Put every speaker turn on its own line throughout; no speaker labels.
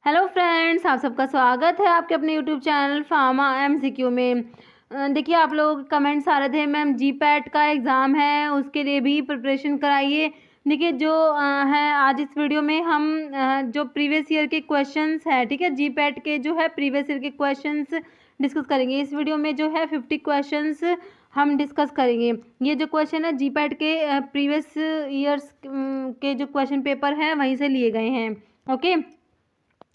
Hello friends, आप सबका स्वागत है आपके अपने यूट्यूब चैनल फार्मा एमसीक्यू में। देखिए, आप लोग कमेंट्स आ रहे थे मैम जी पैट का एग्ज़ाम है, उसके लिए भी प्रिपरेशन कराइए। देखिए, जो है आज इस वीडियो में हम जो प्रीवियस ईयर के क्वेश्चंस है, ठीक है, जी पैट के जो है प्रीवियस ईयर के क्वेश्चंस डिस्कस करेंगे। इस वीडियो में जो है 50 क्वेश्चंस हम डिस्कस करेंगे। ये जो क्वेश्चन है जी पैट के प्रीवियस ईयर्स के जो क्वेश्चन पेपर हैं वहीं से लिए गए हैं। ओके,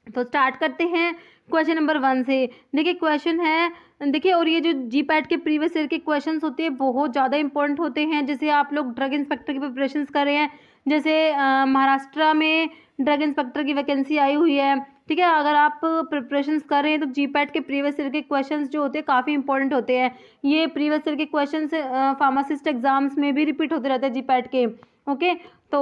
तो स्टार्ट करते हैं क्वेश्चन नंबर 1 से। देखिए, क्वेश्चन है, देखिए, और ये जो जी पैट के प्रीवियस ईयर के क्वेश्चंस होते हैं बहुत ज़्यादा इंपॉर्टेंट होते हैं। जैसे आप लोग ड्रग इंस्पेक्टर की प्रिपरेशन कर रहे हैं, जैसे महाराष्ट्र में ड्रग इंस्पेक्टर की वैकेंसी आई हुई है, ठीक है। अगर आप प्रिपरेशन कर रहे हैं तो जी पैट के प्रीवियस ईयर के क्वेश्चंस जो होते हैं काफ़ी इंपॉर्टेंट होते हैं। ये प्रीवियस ईयर के क्वेश्चन फार्मासिस्ट एग्जाम्स में भी रिपीट होते रहते हैं जी पैट के। ओके, तो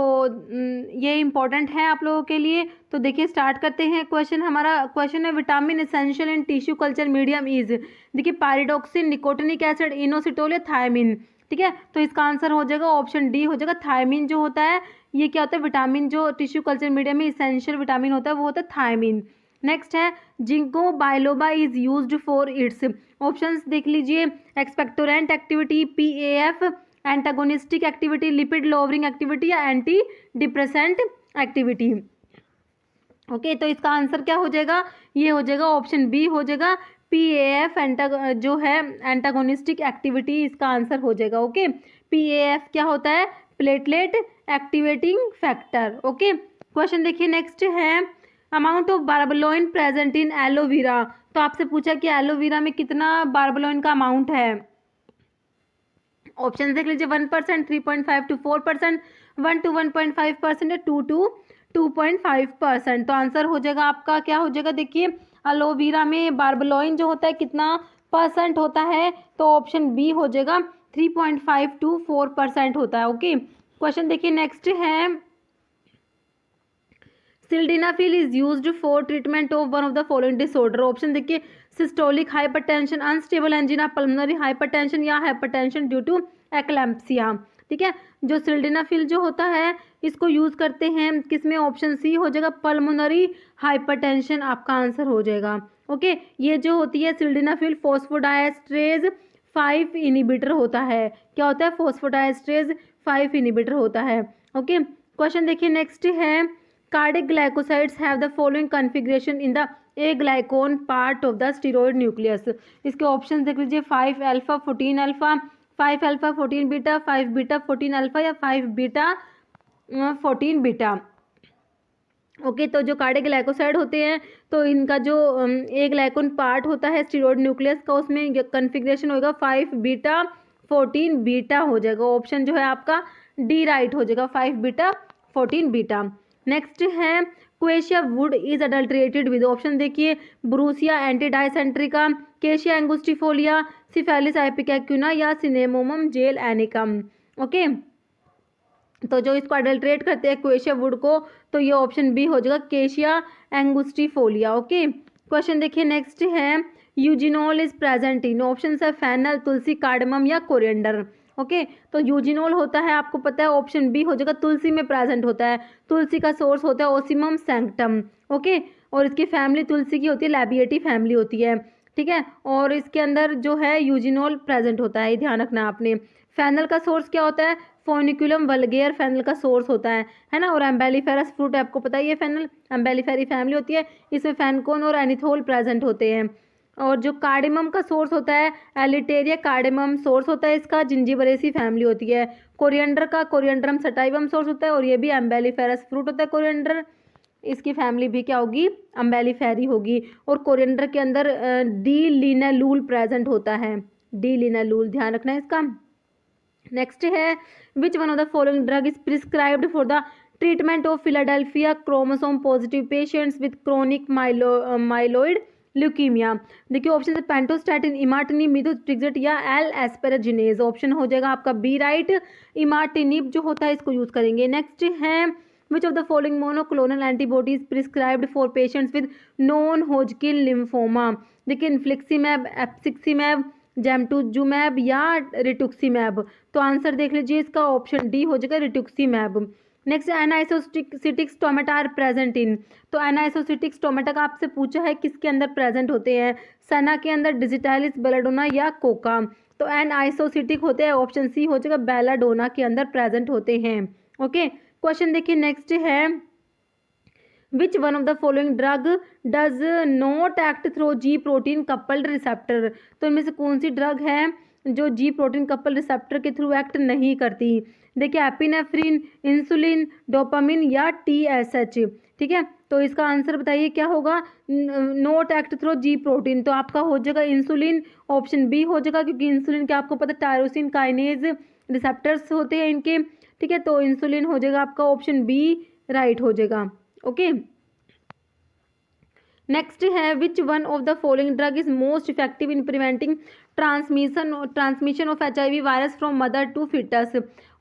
ये इम्पॉर्टेंट है आप लोगों के लिए। तो देखिए, स्टार्ट करते हैं। क्वेश्चन हमारा क्वेश्चन है, vitamin essential in tissue culture medium is, देखिए, पायरिडॉक्सिन, निकोटिनिक एसिड, इनोसिटोल या थायमिन, ठीक है। तो इसका आंसर हो जाएगा ऑप्शन डी हो जाएगा थायमिन। जो होता है ये क्या होता है, विटामिन जो टिश्यू कल्चर मीडियम में इसेंशियल विटामिन होता है वो होता है थायमिन। नेक्स्ट है, ginkgo biloba is used for its, options देख लीजिए, expectorant activity, PAF, antagonistic activity, lipid lowering activity या एंटी डिप्रेसेंट एक्टिविटी। ओके, तो इसका आंसर क्या हो जाएगा, ये हो जाएगा ऑप्शन बी हो जाएगा पीएएफ, जो है एंटागोनिस्टिक एक्टिविटी, इसका आंसर हो जाएगा। ओके, पीएएफ क्या होता है, platelet activating factor. Okay, question देखिए, नेक्स्ट है, amount of barbaloin present in aloe vera. तो आपसे पूछा कि एलोवेरा में कितना बार्बलोइन का अमाउंट है। ऑप्शन देख लीजिए, 1%, 3.5 to 4%, 1 to 1.5% या 2 to 2.5%। तो आंसर हो जाएगा आपका क्या हो जाएगा, देखिए, एलोवेरा में बार्बलोइन जो होता है कितना परसेंट होता है, तो ऑप्शन बी हो जाएगा 3.5 to 4% होता है। ओके, क्वेश्चन देखिए, नेक्स्ट है, sildenafil is used for treatment of one of the following disorder. Option देखिए, systolic hypertension, unstable angina, pulmonary hypertension या हाइपरटेंशन ड्यू टू एक्लैम्प्सिया, ठीक है। जो सिल्डेनाफिल जो होता है इसको यूज करते हैं किसमें, ऑप्शन सी हो जाएगा पल्मोनरी हाइपरटेंशन, आपका आंसर हो जाएगा। ओके, ये जो होती है सिल्डेनाफिल फॉस्फोडाइएस्ट्रेज 5 इनिबिटर होता है। क्या होता है, फॉस्फोडाइएस्ट्रेज 5 इनिबिटर होता है। ओके, क्वेश्चन देखिए, नेक्स्ट है, cardiac glycosides have the following configuration in the A ग्लाइकोन part of the steroid nucleus. इसके ऑप्शन देख लीजिए, 5 alpha 14 alpha, 5 alpha 14 beta, 5 beta 14 alpha या 5 बीटा 14 बीटा। ओके, तो जो कार्डिक ग्लाइकोसाइड होते हैं तो इनका जो ए ग्लाइकोन पार्ट होता है स्टीरॉयड न्यूक्लियस का, उसमें कन्फिग्रेशन होगा 5 बीटा 14 बीटा हो जाएगा। ऑप्शन जो है आपका डी राइट हो जाएगा, 5 बीटा 14 बीटा। नेक्स्ट है, quassia wood is adulterated with, option देखिए, ब्रूसिया एंटीडाइसेंट्रिका, केशिया एंगुस्टिफोलिया, सिफेलिस आइपिकैक्यूना या सिनेमोमम जेल एनिकम। ओके, तो जो इसको अडल्ट्रेट करते हैं क्वेशिया वुड को, तो ये ऑप्शन बी हो जाएगा केशिया एंगुस्टिफोलिया। ओके, क्वेश्चन देखिए, नेक्स्ट है, eugenol is present in, option है फेनल, तुलसी, कार्डमम या कोरिएंडर। ओके, तो यूजिनोल होता है आपको पता है, ऑप्शन बी हो जाएगा तुलसी में प्रेजेंट होता है। तुलसी का सोर्स होता है ओसिमम सैंक्टम। ओके, और इसकी फैमिली तुलसी की होती है, लैबिएटी फैमिली होती है, ठीक है। और इसके अंदर जो है यूजिनोल प्रेजेंट होता है, ये ध्यान रखना आपने। फैनल का सोर्स क्या होता है, फोनिकुलम वल्गेयर फैनल का सोर्स होता है ना। और एम्बेलिफेरस फ्रूट है, आपको पता ही है, फैनल एम्बेलिफेरी फैमिली होती है, इसमें फैनकोन और एनिथोल प्रेजेंट होते हैं। और जो कार्डेमम का सोर्स होता है, एलिटेरिया कार्डेमम सोर्स होता है इसका, जिंजिबरेसी फैमिली होती है। कोरिएंडर का कोरिएंडरम सटाइवम सोर्स होता है, और ये भी एम्बेलिफेरस फ्रूट होता है कोरिएंडर, इसकी फैमिली भी क्या होगी, एम्बेलिफेरी होगी। और कोरिएंडर के अंदर डी लिनालूल प्रेजेंट होता है, डी लिनालूल, ध्यान रखना है इसका। नेक्स्ट है, which one of the following drug is prescribed for the treatment of Philadelphia chromosome positive patients with chronic myeloid leukaemia. देखिए, ऑप्शन है पेंटोस्टैटिन, इमाटिनिब, मीथोट्रिक्सेट या एल एस्पेराजिनेज। ऑप्शन हो जाएगा आपका बी राइट, इमाटिनिब जो होता है इसको यूज करेंगे। नेक्स्ट है, which of the following monoclonal antibodies prescribed for patients with non Hodgkin lymphoma. देखिए, इन्फ्लिक्सीमैब, एप्सिक्सीमैब, जेमटुजुमैब या रिटुक्सीमैब। तो आंसर देख लीजिए इसका, ऑप्शन डी हो जाएगा rituximab. Next anisocytic stomata are present in. तो एनाइसोसिटिक स्टोमेटा का आपसे पूछा है किसके अंदर प्रेजेंट होते हैं, सना के अंदर, डिजिटालिस, बेलाडोना या कोका। तो एनाइसोसिटिक होते हैं, ऑप्शन सी हो जाएगा, बेलाडोना के अंदर प्रेजेंट होते हैं। ओके, क्वेश्चन देखिए नेक्स्ट है, which one of the following drug does not act through ji protein coupled receptor. तो इनमें से कौन सी ड्रग है जो जी प्रोटीन कपल रिसेप्टर के थ्रू एक्ट नहीं करती। देखिए एपिनेफ्रिन, इंसुलिन, डोपामिन या TSH। ठीक है, तो इसका आंसर बताइए क्या होगा, not act through ji protein. तो आपका हो जाएगा इंसुलिन, ऑप्शन बी हो जाएगा, क्योंकि इंसुलिन के आपको पता टायरोसिन काइनेज रिसेप्टर्स होते हैं इनके। ठीक है, तो इंसुलिन हो जाएगा आपका, ऑप्शन बी राइट हो जाएगा। ओके, नेक्स्ट है, which one of the following drug is most effective in preventing transmission of HIV virus from mother to foetus.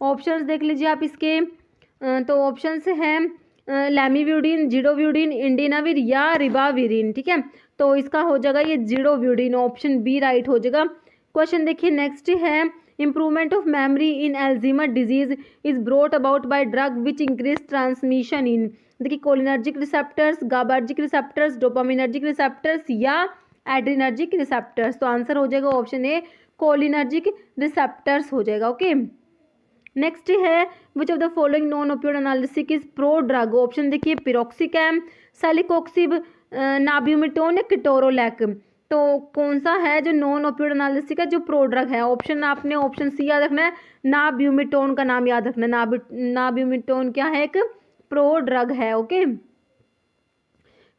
Options देख लीजिए आप इसके, तो ऑप्शंस हैं लैमिव्यूडिन, जिडोव्यूडिन, इंडिनाविर या रिबाविरिन। ठीक है, तो इसका हो जाएगा ये जिडोव्यूडिन, ऑप्शन बी राइट हो जाएगा। क्वेश्चन देखिए नेक्स्ट है, improvement of memory in Alzheimer disease is brought about by drug which increase transmission in. देखिए cholinergic receptors, gabaergic receptors, dopaminergic receptors या एड्रिनर्जिक रिसेप्टर्स। तो आंसर हो जाएगा ऑप्शन ए, कोलिनर्जिक रिसेप्टर्स हो जाएगा। ओके, नेक्स्ट है, which of the following non opioid एनालिसिक is pro drug. Option देखिए पिरोक्सिकैम, सेलिकोक्सिब, नाब्यूमिटोन या किटोरोलैक। तो कौन सा है जो नॉन ओपियोइड एनालिसिक है जो प्रो ड्रग है, ऑप्शन आपने ऑप्शन सी याद रखना है, नाब्यूमिटोन का नाम याद रखना है। नाब्यूमिटोन क्या है, एक प्रो ड्रग है। ओके,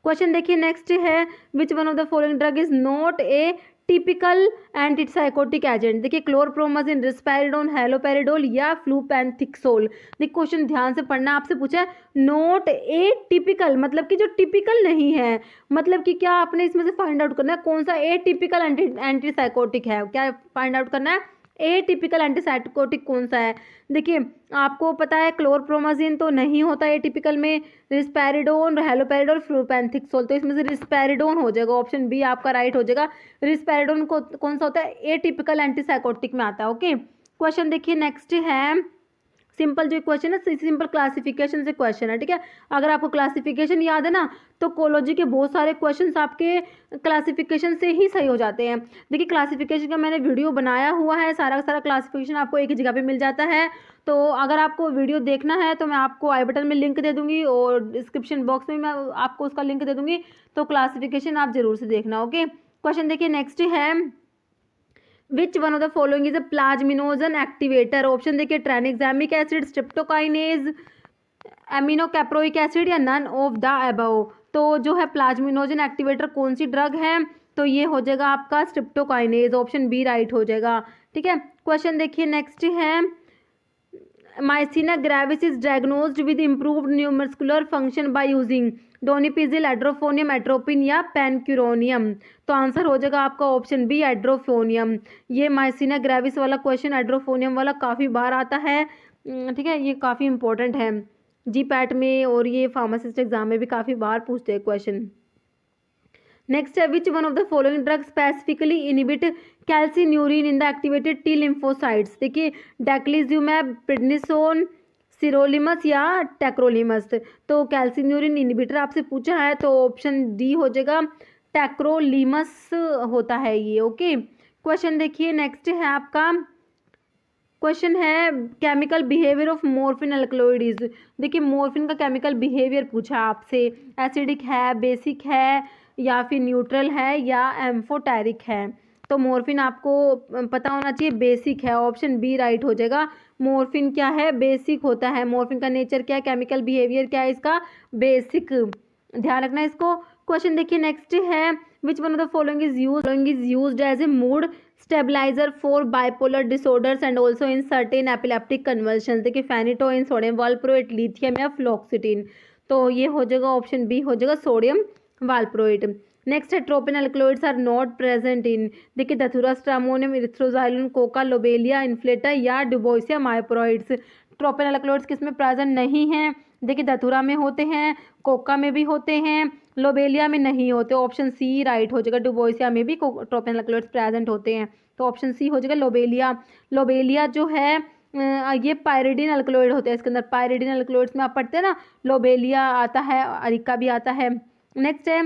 क्वेश्चन देखिए नेक्स्ट है, which one of the following drug is not a typical antipsychotic agent. देखिए क्लोरप्रोमाजिन, रिस्पेरिडोन, हैलोपेरिडोल या फ्लूपेंथिक्सोल। देखिए क्वेश्चन ध्यान से पढ़ना, आपसे पूछा है नॉट ए टिपिकल, मतलब कि जो टिपिकल नहीं है, मतलब कि क्या आपने इसमें से फाइंड आउट करना है कौन सा ए टिपिकल एंटीसाइकोटिक है, क्या फाइंड आउट करना है, ए टिपिकल एंटीसाइकोटिक कौन सा है। देखिए आपको पता है क्लोरप्रोमाजिन तो नहीं होता ए टिपिकल में, रिस्पेरिडोन, हैलोपेरिडोल, फ्लूपेंथिक्सोल। तो इसमें से रिस्पेरिडोन हो जाएगा, ऑप्शन बी आपका राइट हो जाएगा। रिस्पेरिडोन को कौन सा होता है, ए टिपिकल एंटीसाइकोटिक में आता है। ओके, क्वेश्चन देखिए नेक्स्ट है, सिंपल जो क्वेश्चन है सिंपल क्लासिफिकेशन से क्वेश्चन है। ठीक है, अगर आपको क्लासिफिकेशन याद है ना तो कोलॉजी के बहुत सारे क्वेश्चंस आपके क्लासिफिकेशन से ही सही हो जाते हैं। देखिए क्लासिफिकेशन का मैंने वीडियो बनाया हुआ है, सारा का सारा क्लासिफिकेशन आपको एक ही जगह पे मिल जाता है। तो अगर आपको वीडियो देखना है तो मैं आपको आई बटन में लिंक दे दूंगी और डिस्क्रिप्शन बॉक्स में मैं आपको उसका लिंक दे दूंगी, तो क्लासिफिकेशन आप जरूर से देखना। ओके, क्वेश्चन देखिए नेक्स्ट है, which one of the following is a plasminogen activator. Option देखिए ट्राइनेक्सामिक एसिड, स्ट्रेप्टोकाइनेज, एमिनोकैप्रोइक एसिड या नन ऑफ द अबव। तो जो है प्लाज्मिनोजन एक्टिवेटर कौन सी ड्रग है, तो ये हो जाएगा आपका स्ट्रेप्टोकाइनेज, ऑप्शन बी राइट हो जाएगा। ठीक है, क्वेश्चन देखिए नेक्स्ट है, myasthenia gravis is diagnosed with improved neuromuscular function by using donepezil, edrophonium, atropine या पेनक्यूरोनियम। तो आंसर हो जाएगा आपका ऑप्शन बी एड्रोफोनियम। ये माइसिना ग्रेविस वाला क्वेश्चन, एड्रोफोनियम वाला काफ़ी बार आता है। ठीक है, ये काफ़ी इंपॉर्टेंट है GPAT में और ये फार्मासिस्ट एग्जाम में भी काफ़ी बार पूछते हैं क्वेश्चन। नेक्स्ट है, which one of the following drug specifically inhibit calcineurin in the activated T lymphocytes. देखिए डेक्लिज्यूमैब, प्रेडनिसोन, सिरोलिमस या टैक्रोलिमस। तो कैल्सिन्यूरिन इनिबिटर आपसे पूछा है तो ऑप्शन डी हो जाएगा, टैक्रोलिमस होता है ये। ओके, क्वेश्चन देखिए नेक्स्ट है आपका, क्वेश्चन है chemical behaviour of morphine alkaloids. देखिए मोर्फिन का केमिकल बिहेवियर पूछा आपसे, एसिडिक है, बेसिक है या फिर न्यूट्रल है या एम्फोटेरिक है। तो मोर्फिन आपको पता होना चाहिए बेसिक है, ऑप्शन बी राइट हो जाएगा। मोर्फिन क्या है, बेसिक होता है। मोर्फिन का नेचर क्या है, केमिकल बिहेवियर क्या है इसका, बेसिक, ध्यान रखना इसको। क्वेश्चन देखिए नेक्स्ट है, which one of the following is used as a mood stabiliser for bipolar disorders and also in certain epileptic convulsion. देखिए फेनिटोइन, सोडियम वालप्रोएट, लिथियम या फ्लोक्सिटिन। तो ये हो जाएगा ऑप्शन बी हो जाएगा, सोडियम वालप्रोएट। नेक्स्ट है, tropine alkaloids are not present in. देखिए datura, stramonium, erythroxylon, coca, lobelia, inflata या डुबोइसिया माइप्रोइड्स। ट्रोपिन अल्कलॉइड्स किस में प्रेजेंट नहीं हैं, देखिए धतूरा में होते हैं, कोका में भी होते हैं, लोबेलिया में नहीं होते, ऑप्शन सी राइट हो जाएगा। डुबोइसिया में भी ट्रोपिन अल्कलॉइड्स प्रेजेंट होते हैं, तो ऑप्शन सी हो जाएगा लोबेलिया। लोबेलिया जो है ये पायरिडीन अल्कलॉइड होते हैं इसके अंदर। पायरिडीन अल्कलॉइड्स में आप पढ़ते हैं ना, लोबेलिया आता है, अरिका भी आता है। नेक्स्ट है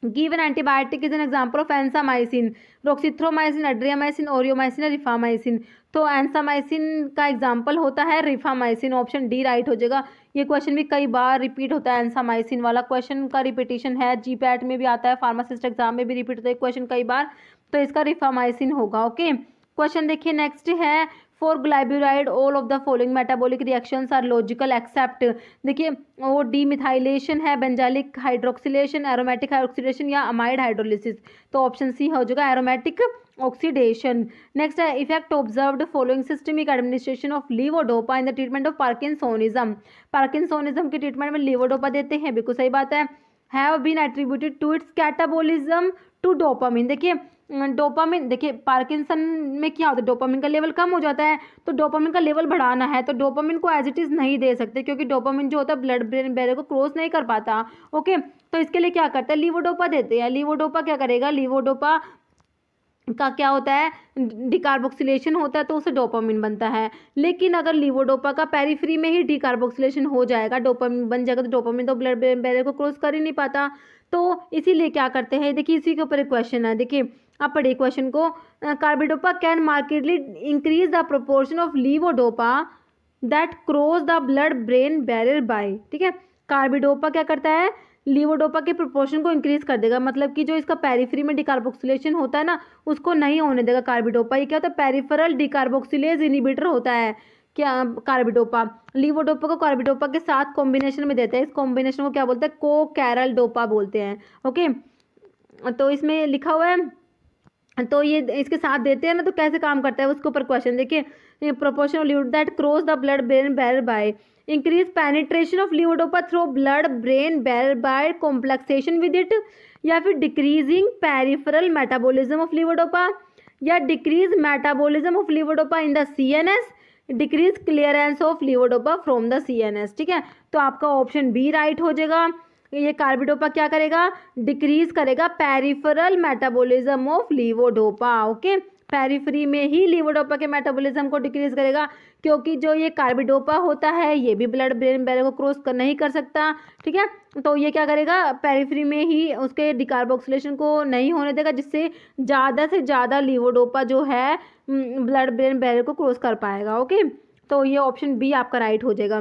give an antibiotic is an example of ansamycin, roxithromycin, adriamycin, aureomycin, rifamycin. तो एंसामाइसिन का एग्जांपल होता है रिफामाइसिन, ऑप्शन डी राइट हो जाएगा। ये क्वेश्चन भी कई बार रिपीट होता है, एंसामाइसिन वाला क्वेश्चन का रिपीटिशन है, जीपैट में भी आता है, फार्मासिस्ट एग्जाम में भी रिपीट होता है क्वेश्चन कई बार, तो इसका रिफामाइसिन होगा। ओके, क्वेश्चन देखिए नेक्स्ट है for glyburide all of the following metabolic reactions are logical except. देखिए वो डीमिथाइलेशन है, बेंजालिक हाइड्रोक्सिलेशन, एरोमेटिक हाइड्रोक्सिलेशन या अमाइड हाइड्रोलिसिस। तो ऑप्शन सी हो जाएगा एरोमेटिक ऑक्सीडेशन। नेक्स्ट है effect observed following systemic administration of levodopa in the treatment of parkinsonism. Parkinsonism के treatment में लीवोडोपा देते हैं, बिल्कुल सही बात है। Have been attributed to its catabolism to dopamine. देखिए डोपामिन, देखिए पार्किंसन में क्या होता है, डोपामिन का लेवल कम हो जाता है, तो डोपामिन का लेवल बढ़ाना है तो डोपामिन को एज इट इज़ नहीं दे सकते, क्योंकि डोपामिन जो होता है ब्लड ब्रेन बैरियर को क्रॉस नहीं कर पाता। ओके, तो इसके लिए क्या करते हैं, लीवोडोपा देते हैं। लीवोडोपा क्या करेगा, लीवोडोपा का क्या होता है, डिकार्बोक्सिलेशन होता है तो उससे डोपामिन बनता है। लेकिन अगर लीवोडोपा का पेरिफ्री में ही डिकार्बोक्सिलेशन हो जाएगा, डोपामिन बन जाएगा, तो डोपामिन तो ब्लड बैरियर को क्रॉस कर ही नहीं पाता। तो इसीलिए क्या करते हैं, देखिए इसी के ऊपर एक क्वेश्चन है, देखिए आप पढ़िए क्वेश्चन को। Carbidopa can markedly increase the proportion of levodopa that cross the blood brain barrier by. ठीक है, कार्बिडोपा क्या करता है, लीवोडोपा के प्रोपोर्शन को इंक्रीज कर देगा, मतलब कि जो इसका पेरिफ्री में डिकार्बोक्सिलेशन होता है ना उसको नहीं होने देगा कार्बिडोपा। ये क्या होता है, पेरिफेरल डिकार्बोक्सिलेज इनिबिटर होता है क्या, कार्बिडोपा। लीवोडोपा को कार्बिडोपा के साथ कॉम्बिनेशन में देते हैं, इस कॉम्बिनेशन को क्या बोलते हैं, को कैरल डोपा बोलते हैं। ओके, तो इसमें लिखा हुआ है, तो ये इसके साथ देते हैं ना, तो कैसे काम करता है उसके ऊपर क्वेश्चन देखिए। Proportion of levodopa that cross the blood brain barrier by increase penetration of levodopa through blood brain barrier by complexation with it, या फिर decreasing peripheral metabolism of levodopa, या decrease metabolism of levodopa in the CNS, decrease clearance of levodopa from the CNS। ठीक है, तो आपका option B right हो जाएगा। ये कार्बिडोपा क्या करेगा, डिक्रीज करेगा peripheral metabolism of levodopa. Okay, periphery में ही लीवोडोपा के मेटाबॉलिज्म को डिक्रीज करेगा, क्योंकि जो ये कार्बिडोपा होता है ये भी ब्लड ब्रेन बैरियर को क्रॉस कर नहीं कर सकता। ठीक है, तो ये क्या करेगा, पेरिफेरी में ही उसके डिकार्बोक्सिलेशन को नहीं होने देगा, जिससे ज़्यादा से ज़्यादा लीवोडोपा जो है ब्लड ब्रेन बैरियर को क्रॉस कर पाएगा। ओके, तो ये ऑप्शन बी आपका राइट हो जाएगा।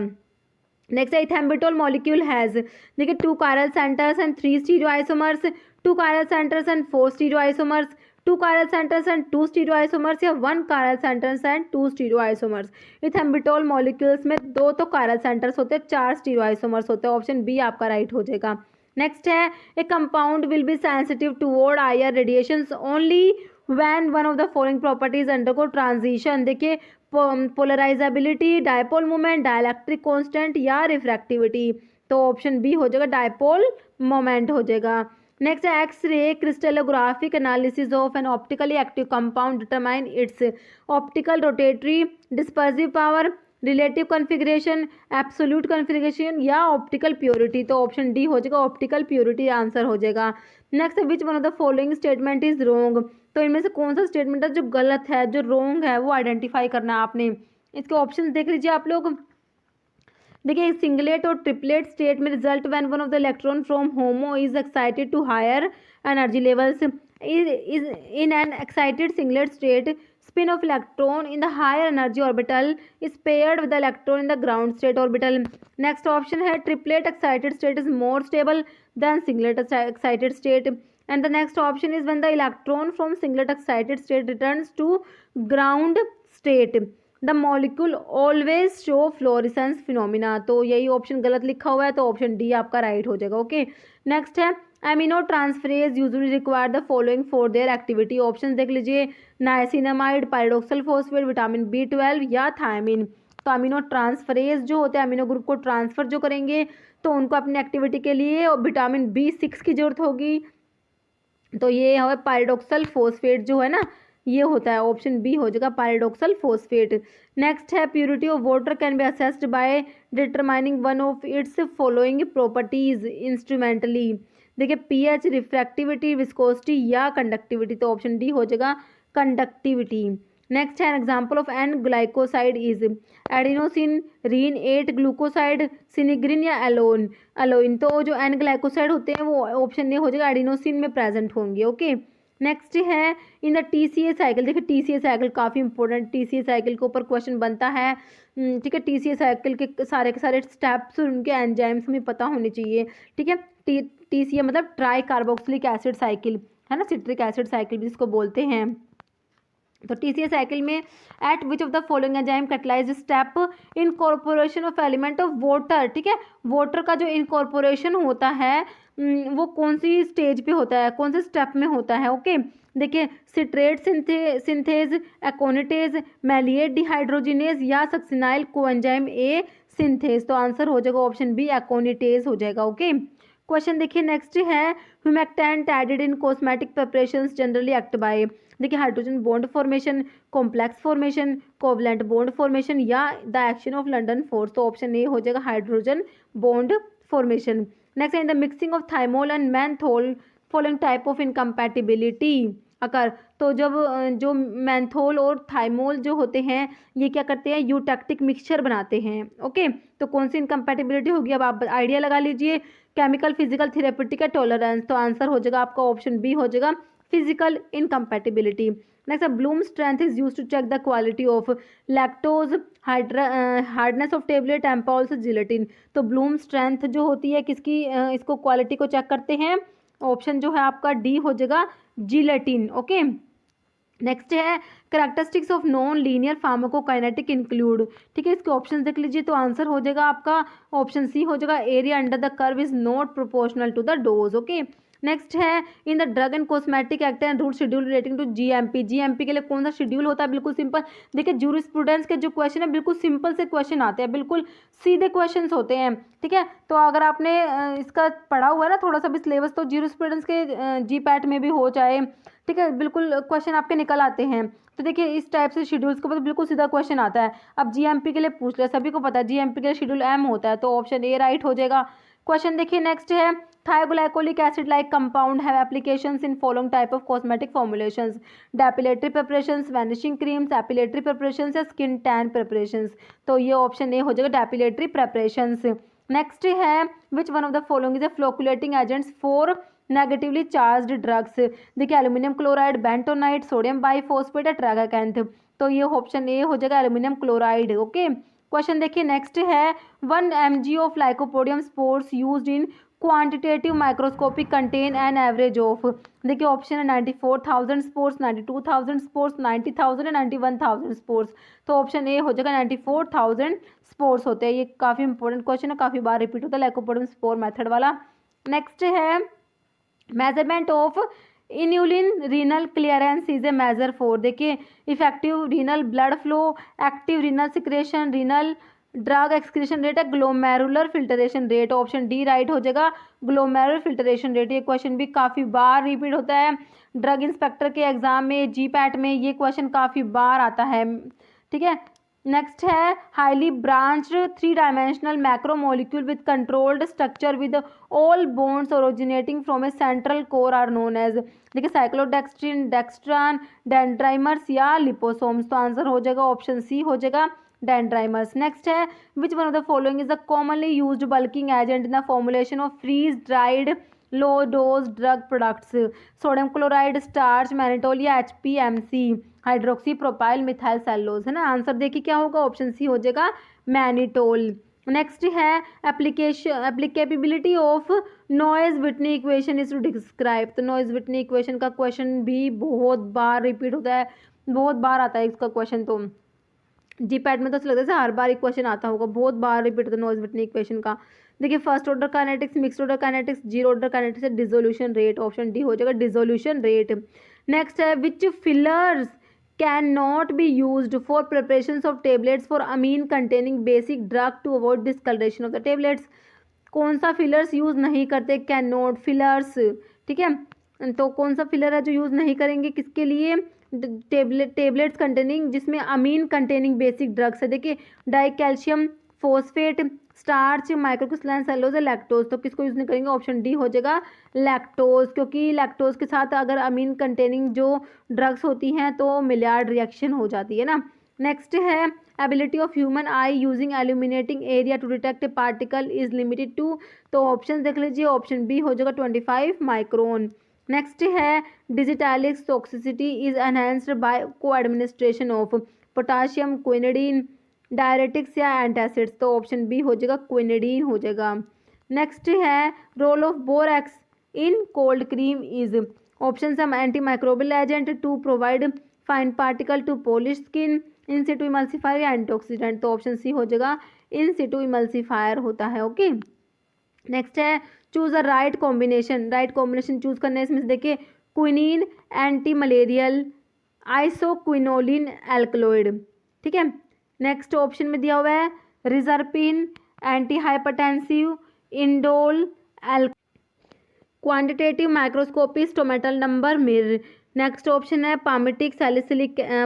नेक्स्ट है इथेम्बिटोल मॉलिक्यूल हैज, देखिए 2 chiral centers and 3 stereoisomers, 2 chiral centers and 4 stereoisomers, 2 chiral centers and 2 stereoisomers, या 1 chiral centers and 2 stereoisomers। इथेम्बिटोल molecules में 2 तो chiral centers होते हैं, 4 stereoisomers होते हैं, ऑप्शन बी आपका राइट हो जाएगा। नेक्स्ट है a compound will be sensitive toward IR radiations only when one of the following properties undergo transition. देखिए polarizability, dipole moment, dielectric constant या रिफ्रैक्टिविटी। तो ऑप्शन बी हो जाएगा, डायपोल मोमेंट हो जाएगा। नेक्स्ट है X-ray crystallographic analysis of an optically active compound determine its optical rotatory dispersive power, relative configuration, absolute configuration या optical purity. तो option D हो जाएगा, ऑप्टिकल प्योरिटी आंसर हो जाएगा। Next which one of the following statement is wrong. तो इनमें से कौन सा स्टेटमेंट है जो गलत है, जो रॉन्ग है, वो आइडेंटिफाई करना है आपने। इसके ऑप्शन देख लीजिए आप लोग। देखिए सिंगलेट और ट्रिपलेट स्टेट में result when one of the electron from HOMO is excited to higher energy levels is in an excited singlet state, spin of electron in the higher energy orbital is paired with the electron in the ground state orbital. Next option है triplet excited state is more stable than singlet excited state, and the next option is when the electron from singlet excited state returns to ground state the molecule always show fluorescence phenomena। तो यही option गलत लिखा हुआ है, तो option D आपका right हो जाएगा। ओके, नेक्स्ट है amino transferase usually require the following for their activity. Option देख लीजिए, नाइसिनामाइड, पायरोक्सल फॉस्फेट, विटामिन B12 या थायमिन। तो अमीनो ट्रांसफरेज जो होते हैं, अमीनो ग्रुप को ट्रांसफर जो करेंगे, तो उनको अपनी एक्टिविटी के लिए विटामिन B6 की जरूरत होगी। तो ये है पायरोक्सल फॉस्फेट जो है ना, ये होता है, ऑप्शन बी हो जाएगा पायरोक्सल फॉस्फेट। नेक्स्ट है purity of water can be assessed by determining one of its following properties instrumentally. देखिए pH, रिफ्रैक्टिविटी, विस्कोसिटी या कंडक्टिविटी। तो ऑप्शन डी हो जाएगा कंडक्टिविटी। नेक्स्ट है example of an glycoside is adenosine, rhein, 8 glucoside, sinigrin या aloin. तो जो N glycoside होते हैं वो ऑप्शन ए हो जाएगा, एडिनोसिन में प्रेजेंट होंगे। ओके, नेक्स्ट है इन द TCA साइकिल। देखिए TCA साइकिल काफ़ी इंपॉर्टेंट, TCA साइकिल के ऊपर क्वेश्चन बनता है। ठीक है, TCA साइकिल के सारे स्टेप्स और उनके एंजाइम्स हमें पता होने चाहिए। ठीक है, TCA मतलब ट्राई कार्बोक्सिलिक एसिड साइकिल है ना, सिट्रिक एसिड साइकिल जिसको बोलते हैं। तो TCA साइकिल में eight which of the following enzyme catalyse step incorporation of element of water. ठीक है, वाटर का जो इनकॉर्पोरेशन होता है वो कौन सी स्टेज पे होता है, कौन से स्टेप में होता है। ओके, देखिए citrate synthase, aconitase, malate dehydrogenase या सक्सिनाइल कोएंजाइम ए सिंथेज। तो आंसर हो जाएगा ऑप्शन बी, एकोनिटेज हो जाएगा। ओके, क्वेश्चन देखिए नेक्स्ट है humectant added in cosmetic preparations generally act by. देखिए hydrogen bond formation, complex formation, covalent bond formation या the action of London force. तो ऑप्शन ए हो जाएगा हाइड्रोजन बॉन्ड फॉर्मेशन। नेक्स्ट है in the mixing of thymol and menthol following type of incompatibility अकर। तो जब जो menthol और thymol जो होते हैं ये क्या करते हैं, यूटैक्टिक मिक्सचर बनाते हैं। ओके, तो कौन सी इनकम्पैटिबिलिटी होगी, अब आप आइडिया लगा लीजिए, केमिकल, फिजिकल, थेरेपेटिक या टॉलरेंस। तो आंसर हो जाएगा आपका ऑप्शन बी हो जाएगा, फिजिकल इनकम्पैटिबिलिटी। नेक्स्ट है bloom strength is use to check the quality of lactose, hardness of tablet, ampoules, gelatin. तो ब्लूम स्ट्रेंथ जो होती है किसकी, इसको क्वालिटी को चेक करते हैं। ऑप्शन जो है आपका डी हो जाएगा, जिलेटिन। ओके, नेक्स्ट है characteristics of non linear pharmacokinetic include. ठीक है, इसके ऑप्शन देख लीजिए, तो आंसर हो जाएगा आपका ऑप्शन सी हो जाएगा, area under the curve is not proportional to the dose. Okay, next है in the drug and cosmetic act and rule schedule relating to GMP। GMP के लिए कौन सा शेड्यूल होता है, बिल्कुल सिंपल। देखिए जूरिस्प्रूडेंस के जो क्वेश्चन है बिल्कुल सिंपल से क्वेश्चन आते हैं, बिल्कुल सीधे क्वेश्चंस होते हैं। ठीक है, तो अगर आपने इसका पढ़ा हुआ है ना थोड़ा सा भी सिलेबस, तो जूरिस्प्रूडेंस के GPAT में भी हो जाए, ठीक है, बिल्कुल क्वेश्चन आपके निकल आते हैं। तो देखिए इस टाइप से शेड्यूल्स के ऊपर बिल्कुल सीधा क्वेश्चन आता है। अब GMP के लिए पूछ लिया, सभी को पता है GMP के लिए शेड्यूल M होता है, तो ऑप्शन ए राइट हो जाएगा। क्वेश्चन देखिए नेक्स्ट है thioglycolic acid like compound have applications in following type of cosmetic formulations: depilatory preparations, vanishing creams, epilatory preparations या skin tan preparations। तो ये ऑप्शन ए हो जाएगा, depilatory preparations। नेक्स्ट है which one of the following is a flocculating agents for negatively charged drugs. देखिए aluminium chloride, bentonite, sodium biphosphate या tragacanth. तो ये ऑप्शन ए हो जाएगा, एल्यूमिनियम क्लोराइड। ओके, क्वेश्चन देखिए नेक्स्ट है 1 mg of lycopodium spores used in quantitative microscopic contain an average of. देखिए option है 94,000 स्पोर्स, 92,000 स्पोर्स, 90,000 या 91,000 स्पोर्स। तो ऑप्शन ए हो जाएगा 94,000 स्पोर्स होते हैं। ये काफ़ी इंपॉर्टेंट क्वेश्चन है, काफ़ी बार रिपीट होता है लाइकोपोडियम स्पोर मेथड वाला। नेक्स्ट है measurement of inulin renal clearance is a measure for. देखिए effective renal blood flow, active renal secretion, renal drug excretion rate है, glomerular filtration rate. Option D right हो जाएगा, glomerular filtration rate. ये question भी काफ़ी बार repeat होता है ड्रग इंस्पेक्टर के एग्जाम में, GPAT में ये क्वेश्चन काफ़ी बार आता है। ठीक है, नेक्स्ट है highly branched 3 dimensional macromolecule with controlled structure with all bonds originating from a central core are known as. देखिए साइक्लोडेक्स्ट्रिन, डेक्स्ट्रान, डेंड्राइमर्स या लिपोसोम्स। तो आंसर हो जाएगा ऑप्शन सी हो जाएगा, डेंड्राइमर्स। नेक्स्ट है which one of the following is the commonly used bulking agent in the formulation of freeze dried low dose drug products. Sodium chloride, starch, mannitol या HPMC, hydroxy propyl methyl cellulose, है ना। Answer देखिए क्या होगा, option C हो जाएगा, mannitol. Next है applicability of Noyes Whitney equation is to describe. तो नॉइज विटनी इक्वेशन का क्वेश्चन भी बहुत बार रिपीट होता है, बहुत बार आता है इसका क्वेश्चन। तो GPAT में तो ऐसा लगता है हर बार एक क्वेश्चन आता होगा, बहुत बार रिपीट होता है नॉइज विटनी इक्वेशन का। देखिए first order kinetics, mixed order kinetics, zero order kinetics, dissolution rate. Option D हो जाएगा, डिसोल्यूशन रेट। नेक्स्ट है which fillers can not be used for preparation of tablets for amine containing basic drug to avoid discoloration of the tablets. कौन सा fillers use नहीं करते, can not fillers. ठीक है, तो कौन सा फिलर है जो यूज नहीं करेंगे, किसके लिए, टेबलेट्स कंटेनिंग जिसमें अमीन कंटेनिंग बेसिक ड्रग्स है। देखिए die calcium phosphate, starch, microcrystalline cellulose या लैक्टोज, तो किसको यूज़ नहीं करेंगे, ऑप्शन डी हो जाएगा लैक्टोज, क्योंकि लैक्टोज के साथ अगर अमीन कंटेनिंग जो ड्रग्स होती हैं तो मिलियार्ड रिएक्शन हो जाती है ना। नेक्स्ट है ability of human eye using illuminating area to detect a particle is limited to, तो ऑप्शन देख लीजिए, ऑप्शन बी हो जाएगा 25 माइक्रोन। नेक्स्ट है digitalis toxicity is enhanced by co administration of potassium, quinidine, diuretics या antacids, तो option B हो जाएगा क्विनिडीन हो जाएगा। नेक्स्ट है role of borax in cold cream is, option है anti microbial agent, to provide fine particle, to polish skin, in situ emulsifier या antioxidant, तो ऑप्शन सी हो जाएगा इन सिटू इमल्सीफायर होता है। ओके, नेक्स्ट है choose a right combination, right combination choose करने इसमें देखिए quinine anti malarial, isoquinoline alkaloid, ठीक है। नेक्स्ट ऑप्शन में दिया हुआ है reserpine anti hypertensive, indole L, quantitative microscopy stomatal number मिर। नेक्स्ट ऑप्शन है palmitic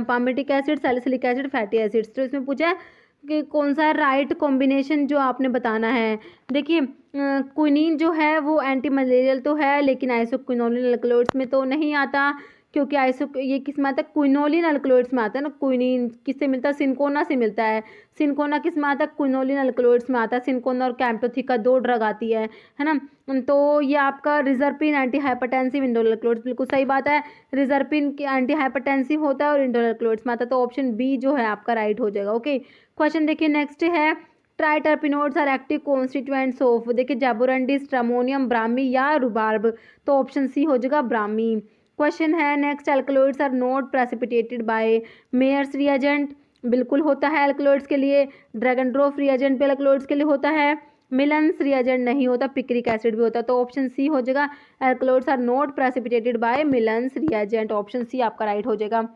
palmitic acid, salicylic acid, fatty acids, तो इसमें पूछा है कि कौन सा राइट कॉम्बिनेशन जो आपने बताना है। देखिए क्विनीन जो है वो एंटी मलेरियल तो है, लेकिन आइसोक्विनोलिन अल्कलॉइड्स में तो नहीं आता, क्योंकि ये किस में आता है, क्विनोलिन अल्कलॉइड्स में आता है ना। क्विनीन किससे मिलता है, सिनकोना से मिलता है। सिनकोना किस में आता है, क्विनोलिन अल्कलॉइड्स में आता है। सिनकोना और कैम्प्टोथिका 2 ड्रग आती है ना। तो ये आपका reserpine anti hypertensive, indole alkaloids, बिल्कुल सही बात है। रिजर्पिन एंटी हाइपरटेंसिव होता है और इंडोल अल्कलॉइड्स में आता है, तो ऑप्शन बी जो है आपका राइट हो जाएगा। ओके, क्वेश्चन देखिए नेक्स्ट है ट्राइटर्पिनोड्स आर एक्टिव कॉन्स्टिट्यूएंट्स ऑफ, देखिए जैबोरंडिस, ट्रामोनियम, ब्राह्मी या रुबार्ब, तो ऑप्शन सी हो जाएगा ब्राह्मी। क्वेश्चन है next alkaloids are not precipitated by Mayer's reagent, बिल्कुल होता है एल्कलॉइड्स के लिए। ड्रैगनड्रॉफ रिएजेंट भी एल्कलॉइड्स के लिए होता है। मिलन्स रिएजेंट नहीं होता, पिक्रिक एसिड भी होता है, तो ऑप्शन सी हो जाएगा alkaloids are not precipitated by Millon's reagent, option C आपका राइट हो जाएगा।